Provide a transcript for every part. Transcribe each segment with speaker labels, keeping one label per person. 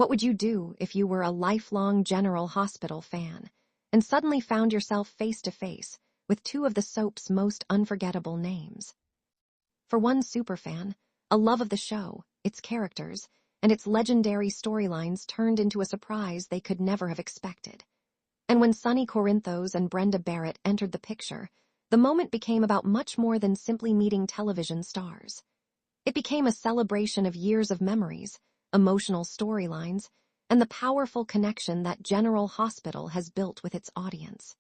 Speaker 1: What would you do if you were a lifelong General Hospital fan and suddenly found yourself face to face with two of the soap's most unforgettable names? For one superfan, a love of the show, its characters, and its legendary storylines turned into a surprise they could never have expected. And when Sonny Corinthos and Brenda Barrett entered the picture, the moment became about much more than simply meeting television stars. It became a celebration of years of memories, emotional storylines, and the powerful connection that General Hospital has built with its audience.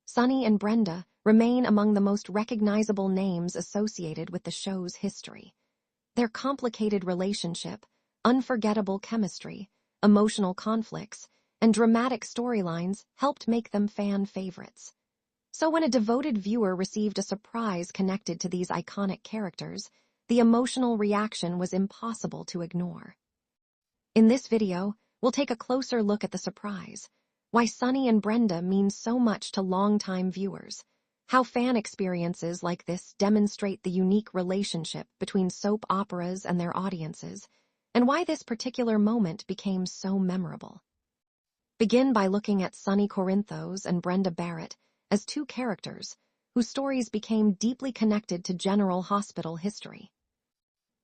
Speaker 1: Sonny and Brenda remain among the most recognizable names associated with the show's history. Their complicated relationship, unforgettable chemistry, emotional conflicts, and dramatic storylines helped make them fan favorites. So when a devoted viewer received a surprise connected to these iconic characters, the emotional reaction was impossible to ignore. In this video, we'll take a closer look at the surprise, why Sonny and Brenda mean so much to longtime viewers, how fan experiences like this demonstrate the unique relationship between soap operas and their audiences, and why this particular moment became so memorable. Begin by looking at Sonny Corinthos and Brenda Barrett as two characters whose stories became deeply connected to General Hospital history.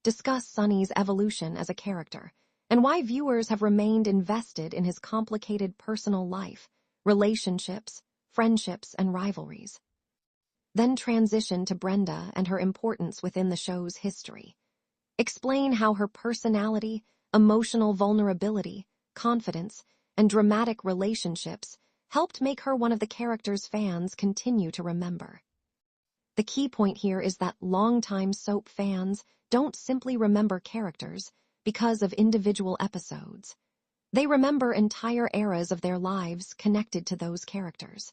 Speaker 1: Discuss Sonny's evolution as a character and why viewers have remained invested in his complicated personal life, relationships, friendships, and rivalries. Then transition to Brenda and her importance within the show's history. Explain how her personality, emotional vulnerability, confidence, and dramatic relationships helped make her one of the characters fans continue to remember. The key point here is that longtime soap fans don't simply remember characters because of individual episodes. They remember entire eras of their lives connected to those characters.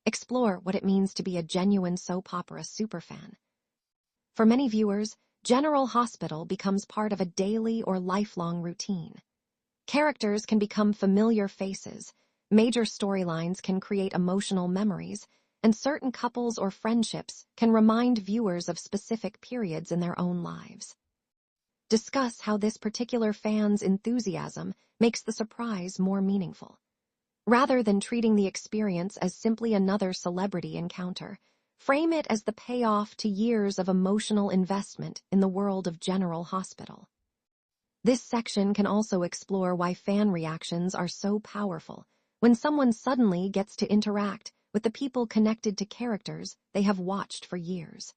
Speaker 1: Explore what it means to be a genuine soap opera superfan. For many viewers, General Hospital becomes part of a daily or lifelong routine. Characters can become familiar faces, major storylines can create emotional memories, and certain couples or friendships can remind viewers of specific periods in their own lives. Discuss how this particular fan's enthusiasm makes the surprise more meaningful. Rather than treating the experience as simply another celebrity encounter, frame it as the payoff to years of emotional investment in the world of General Hospital. This section can also explore why fan reactions are so powerful when someone suddenly gets to interact with the people connected to characters they have watched for years.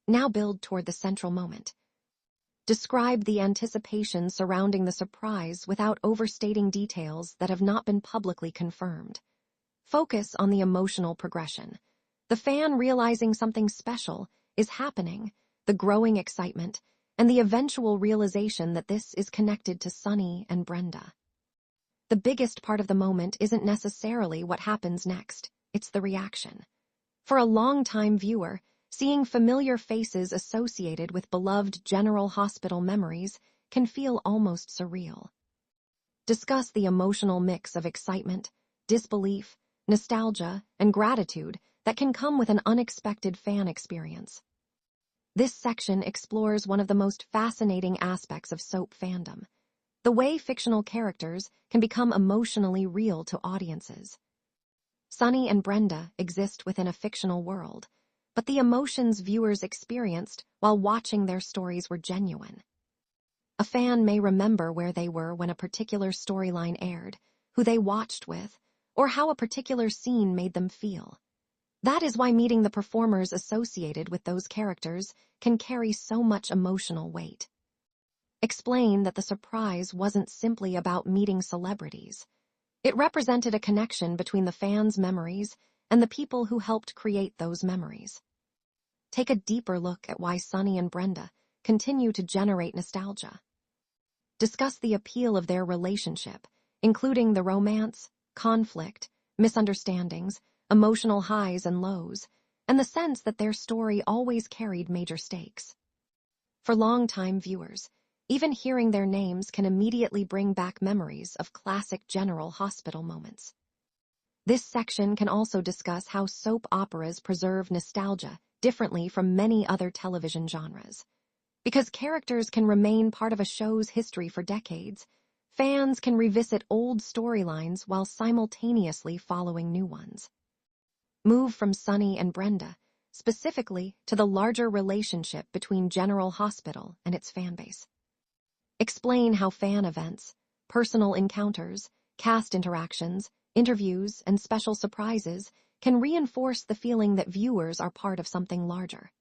Speaker 1: Now build toward the central moment. Describe the anticipation surrounding the surprise without overstating details that have not been publicly confirmed. Focus on the emotional progression. The fan realizing something special is happening, the growing excitement, and the eventual realization that this is connected to Sonny and Brenda. The biggest part of the moment isn't necessarily what happens next, it's the reaction. For a longtime viewer, seeing familiar faces associated with beloved General Hospital memories can feel almost surreal. Discuss the emotional mix of excitement, disbelief, nostalgia, and gratitude that can come with an unexpected fan experience. This section explores one of the most fascinating aspects of soap fandom, the way fictional characters can become emotionally real to audiences. Sonny and Brenda exist within a fictional world, but the emotions viewers experienced while watching their stories were genuine. A fan may remember where they were when a particular storyline aired, who they watched with, or how a particular scene made them feel. That is why meeting the performers associated with those characters can carry so much emotional weight. Explain that the surprise wasn't simply about meeting celebrities. It represented a connection between the fans' memories and the people who helped create those memories. Take a deeper look at why Sonny and Brenda continue to generate nostalgia. Discuss the appeal of their relationship, including the romance, conflict, misunderstandings, emotional highs and lows, and the sense that their story always carried major stakes. For longtime viewers, even hearing their names can immediately bring back memories of classic General Hospital moments. This section can also discuss how soap operas preserve nostalgia differently from many other television genres. Because characters can remain part of a show's history for decades, Fans can revisit old storylines while simultaneously following new ones. Move from Sonny and Brenda, specifically to the larger relationship between General Hospital and its fanbase. Explain how fan events, personal encounters, cast interactions, interviews, and special surprises can reinforce the feeling that viewers are part of something larger.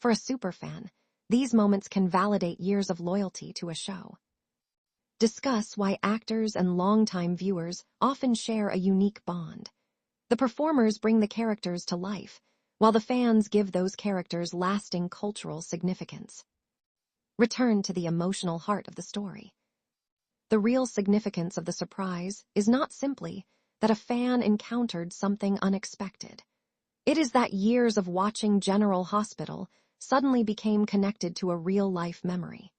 Speaker 1: For a superfan, these moments can validate years of loyalty to a show. Discuss why actors and longtime viewers often share a unique bond. The performers bring the characters to life, while the fans give those characters lasting cultural significance. Return to the emotional heart of the story. The real significance of the surprise is not simply that a fan encountered something unexpected. It is that years of watching General Hospital suddenly became connected to a real-life memory.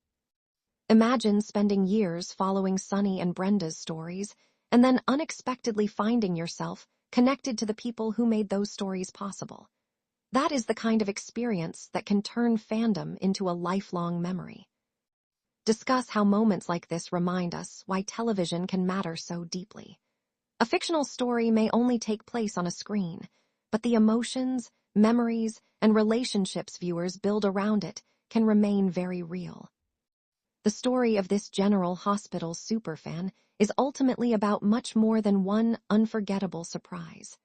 Speaker 1: Imagine spending years following Sonny and Brenda's stories and then unexpectedly finding yourself connected to the people who made those stories possible. That is the kind of experience that can turn fandom into a lifelong memory. Discuss how moments like this remind us why television can matter so deeply. A fictional story may only take place on a screen, but the emotions, memories, and relationships viewers build around it can remain very real. The story of this General Hospital superfan is ultimately about much more than one unforgettable surprise.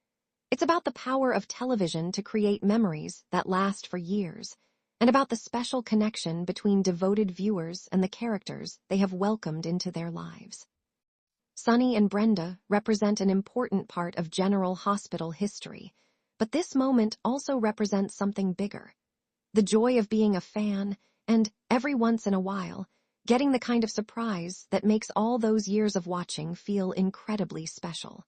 Speaker 1: It's about the power of television to create memories that last for years, and about the special connection between devoted viewers and the characters they have welcomed into their lives. Sonny and Brenda represent an important part of General Hospital history, but this moment also represents something bigger. The joy of being a fan and, every once in a while, getting the kind of surprise that makes all those years of watching feel incredibly special.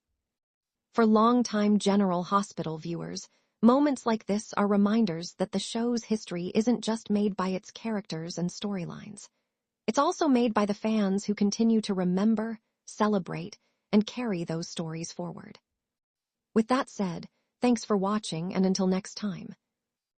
Speaker 1: For longtime General Hospital viewers, moments like this are reminders that the show's history isn't just made by its characters and storylines. It's also made by the fans who continue to remember, celebrate, and carry those stories forward. With that said, thanks for watching, and until next time.